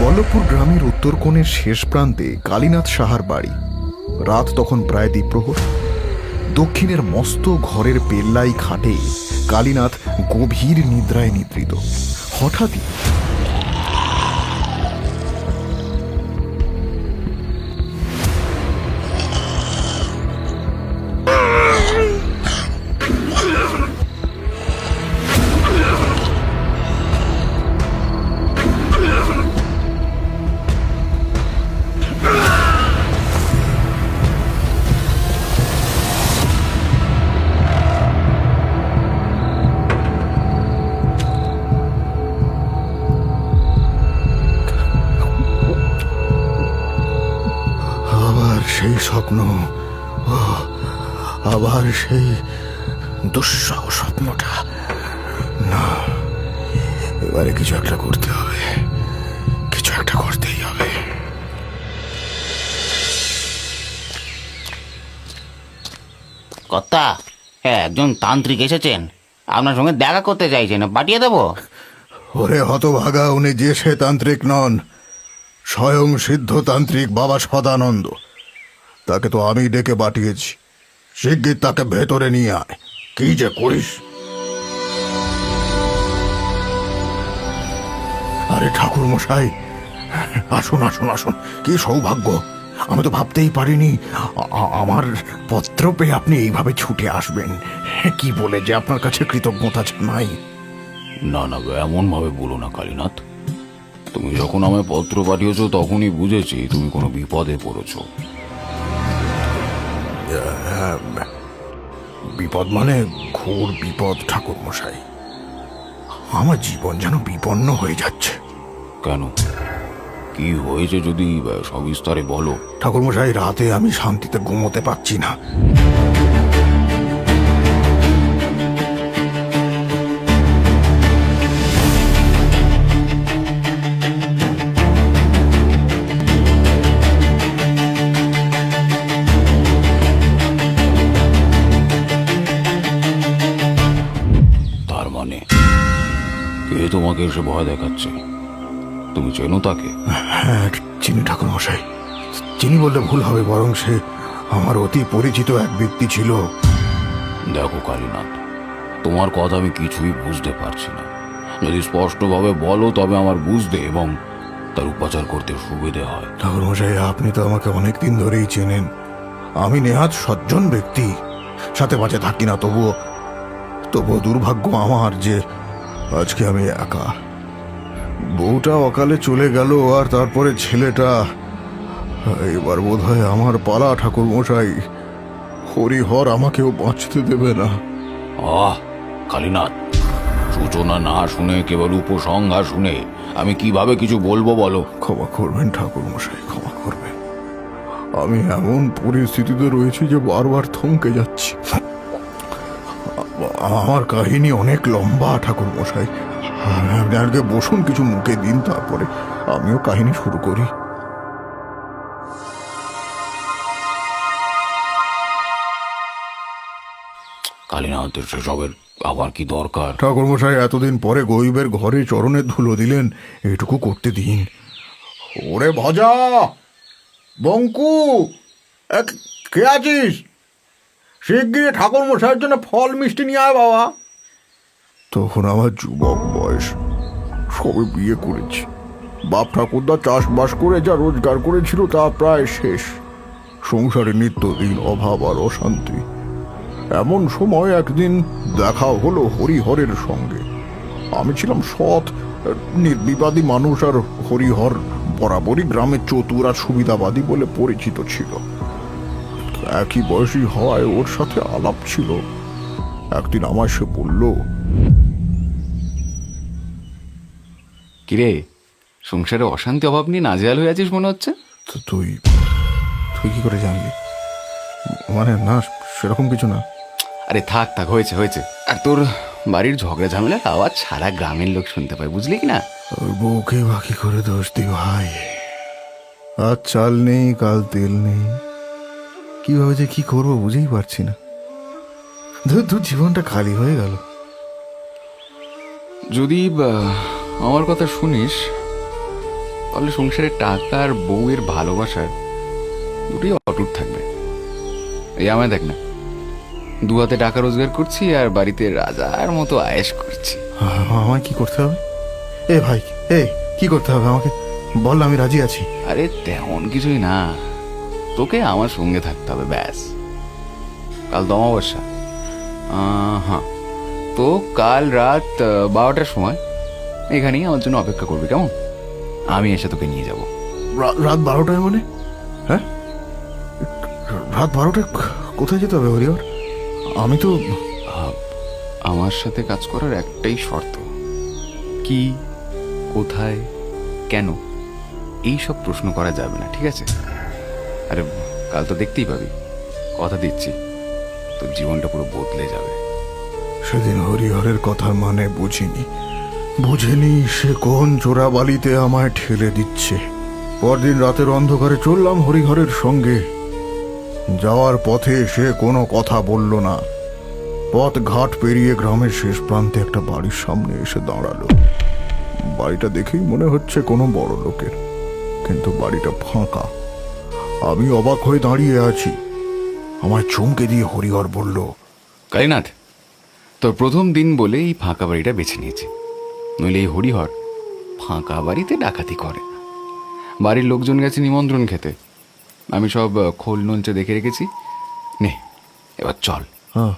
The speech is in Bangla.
বল্লভপুর গ্রামের উত্তর কোণের শেষ প্রান্তে কালীনাথ সাহার বাড়ি। রাত তখন প্রায় দ্বিপ্রহর। দক্ষিণের মস্ত ঘরের পেল্লাই খাটে কালীনাথ গভীর নিদ্রায় নিদ্রিত। হঠাৎই সেই স্বপ্ন, আবার সেই দুঃসহ স্বপ্নটা। না, এবারে কিছু একটা করতে হবে, কিছু একটা করতেই হবে। কর্তা, হ্যাঁ, একজন তান্ত্রিক এসেছেন, আপনার সঙ্গে দেখা করতে চাইছেন, পাঠিয়ে দেবো? ওরে হতভাগা, উনি যে সে তান্ত্রিক নন, স্বয়ং সিদ্ধ তান্ত্রিক বাবা সদানন্দ। তাকে তো আমি ডেকে পাঠিয়েছি। শিগগির তাকে ভেতরে নিয়ে আয়। কি যে করিস! আরে ঠাকুর মশাই, আসুন আসুন আসুন, কি সৌভাগ্য! আমি তো ভাবতেই পারিনি আমার পত্র পেয়ে আপনি এইভাবে ছুটে আসবেন। কি বলে যে আপনার কাছে কৃতজ্ঞতা জানাই। না না, এমন ভাবে বলো না কালীনাথ। তুমি যখন আমায় পত্র পাঠিয়েছো তখনই বুঝেছি তুমি কোনো বিপদে পড়েছো। বিপদ মানে ঘোর বিপদ ঠাকুর মশাই। আমার জীবন যেন বিপন্ন হয়ে যাচ্ছে। কেন, কি হয়েছে যদি সবিস্তারে বলো। ঠাকুর মশাই, রাতে আমি শান্তিতে ঘুমোতে পারছি না। তার মানে কে তোমাকে এসে ভয় দেখাচ্ছে? তুমি চেনো তাকে? হ্যাঁ, চিনি ঠাকুর মশাই। চিনি বললে ভুল হবে, বরং সে আমার অতি পরিচিত এক ব্যক্তি ছিল। দেখো কালীনাথ, তোমার কথা আমি কিছুই বুঝতে পারছি না। যদি স্পষ্টভাবে বলো তবে আমার বুঝতে এবং তার উপচার করতে সুবিধে হয়। ঠাকুর মশাই, আপনি তো আমাকে অনেকদিন ধরেই চেনেন। আমি নেহাত সজ্জন ব্যক্তি, সাথে পাশে থাকি না, তবুও দুর্ভাগ্য আমার যে আজকে আমি একা। বউটা অকালে চলে গেল, আর তারপরে ছেলেটা। এবার বোধ হয় আমার পালা ঠাকুর মশাই। হরিহর আমাকেও বাঁচতে দেবে না। কালীনাথ, সূচনা না শুনে কেবল উপসংহার শুনে আমি কিভাবে কিছু বলবো বলো? ক্ষমা করবেন ঠাকুর মশাই, ক্ষমা করবেন। আমি এমন পরিস্থিতিতে রয়েছি যে বারবার থমকে যাচ্ছি। আমার কাহিনী অনেক লম্বা ঠাকুর মশাই। আপনি আগে বসুন, কিছু মুখে দিন, তারপরে আমিও কাহিনী শুরু করি। কালীনাথের সেসবের আবার কি দরকার? ঠাকুর মশাই, এতদিন পরে গরিবের ঘরে চরণে ধুলো দিলেন, এইটুকু করতে দিন। ওরে ভজা, বঙ্কু, কে আছিস? শিগগিরি ঠাকুর মশাইয়ের জন্য ফল মিষ্টি নিয়ে আয় বাবা। তখন আমার যুবক বয়স, সবে বিয়ে করেছি। বাপ ঠাকুরদা চাষবাস করে যা রোজগার করেছিল তা প্রায় শেষ। সংসারে নিত্যদিন অভাব আর অশান্তি। এমন সময় একদিন দেখা হলো হরিহরের সঙ্গে। আমি ছিলাম সৎ নির্বিবাদী মানুষ, আর হরিহর বরাবরই গ্রামের চতুর আর সুবিধাবাদী বলে পরিচিত ছিল। একই বয়সী হওয়ায় ওর সাথে আলাপ ছিল। একদিন আমায় সে বলল, কিরে, সংসারে অশান্তি অভাব নিয়ে নাজেহাল হয়ে আছিস মনে হচ্ছে। তুই তুই কি করে জানলি? মানে না, সেরকম কিছু না। আরে থাক থাক, হয়েছে হয়েছে। আর তোর বাড়ির ঝগড়া ঝামেলার আওয়াজ সারা গ্রামের লোক শুনতে পায়, বুঝলি কি না? ওই বউকে বাকি করে দোষ দি ভাই। আজ চাল নেই, কাল তেল নেই, কিভাবে যে কি করবো বুঝেই পারছি না। তোর জীবনটা খালি হয়ে গেল। যদি আমার কথা শুনিস তাহলে সংসারে টাকা আর বউয়ের ভালোবাসার দুটোই অটুট থাকবে। এই আমায় দেখ না, দু হাতে টাকা রোজগার করছি আর বাড়িতে রাজার মতো আয়েশ করছি। আমায় কি করতে হবে? এ ভাই, এ কি করতে হবে আমাকে বল, আমি রাজি আছি। আরে তেমন কিছুই না, তোকে আমার সঙ্গে থাকতে হবে ব্যাস। কাল তো অমাবস্যা, হ্যাঁ, তো কাল রাত 12টার সময় এখানেই আমার জন্য অপেক্ষা করবি, কেমন? আমি এসে তোকে নিয়ে যাব। রাত 12টায় মানে? হ্যাঁ, রাত 12টায় কোথায় যেতে হবে হরিহর? আমি তো আমার সাথে কাজ করার একটাই শর্ত। কি, কোথায়, কেন, এই সব প্রশ্ন করা যাবে না, ঠিক আছে? আরে কাল তো দেখতেই পাবি, কথা দিচ্ছি তোর জীবনটা পুরো বদলে যাবে। সেদিন হরিহরের কথার মানে বুঝিনি সে কোন চোরাবালিতে আমায় ঠেলে দিচ্ছে। পরদিন রাতের অন্ধকারে চললাম হরিহরের সঙ্গে। যাওয়ার পথে সে কোনো কথা বলল না। পথ ঘাট পেরিয়ে গ্রামের শেষ প্রান্তে একটা বাড়ির সামনে এসে দাঁড়ালো। বাড়িটা দেখেই মনে হচ্ছে কোনো বড় লোকের, কিন্তু বাড়িটা ফাঁকা। আমি অবাক হয়ে দাঁড়িয়ে আছি। আমায় চমকে দিয়ে হরিহর বলল, কালীনাথ, তোর প্রথম দিন বলে এই ফাঁকা বাড়িটা বেছে নিয়েছি, নইলে এই হরিহর ফাঁকা বাড়িতে ডাকাতি করে না। বাড়ির লোকজন গেছে নিমন্ত্রণ খেতে, আমি সব খোল নলচে দেখে রেখেছি। নে এবার চল। হ্যাঁ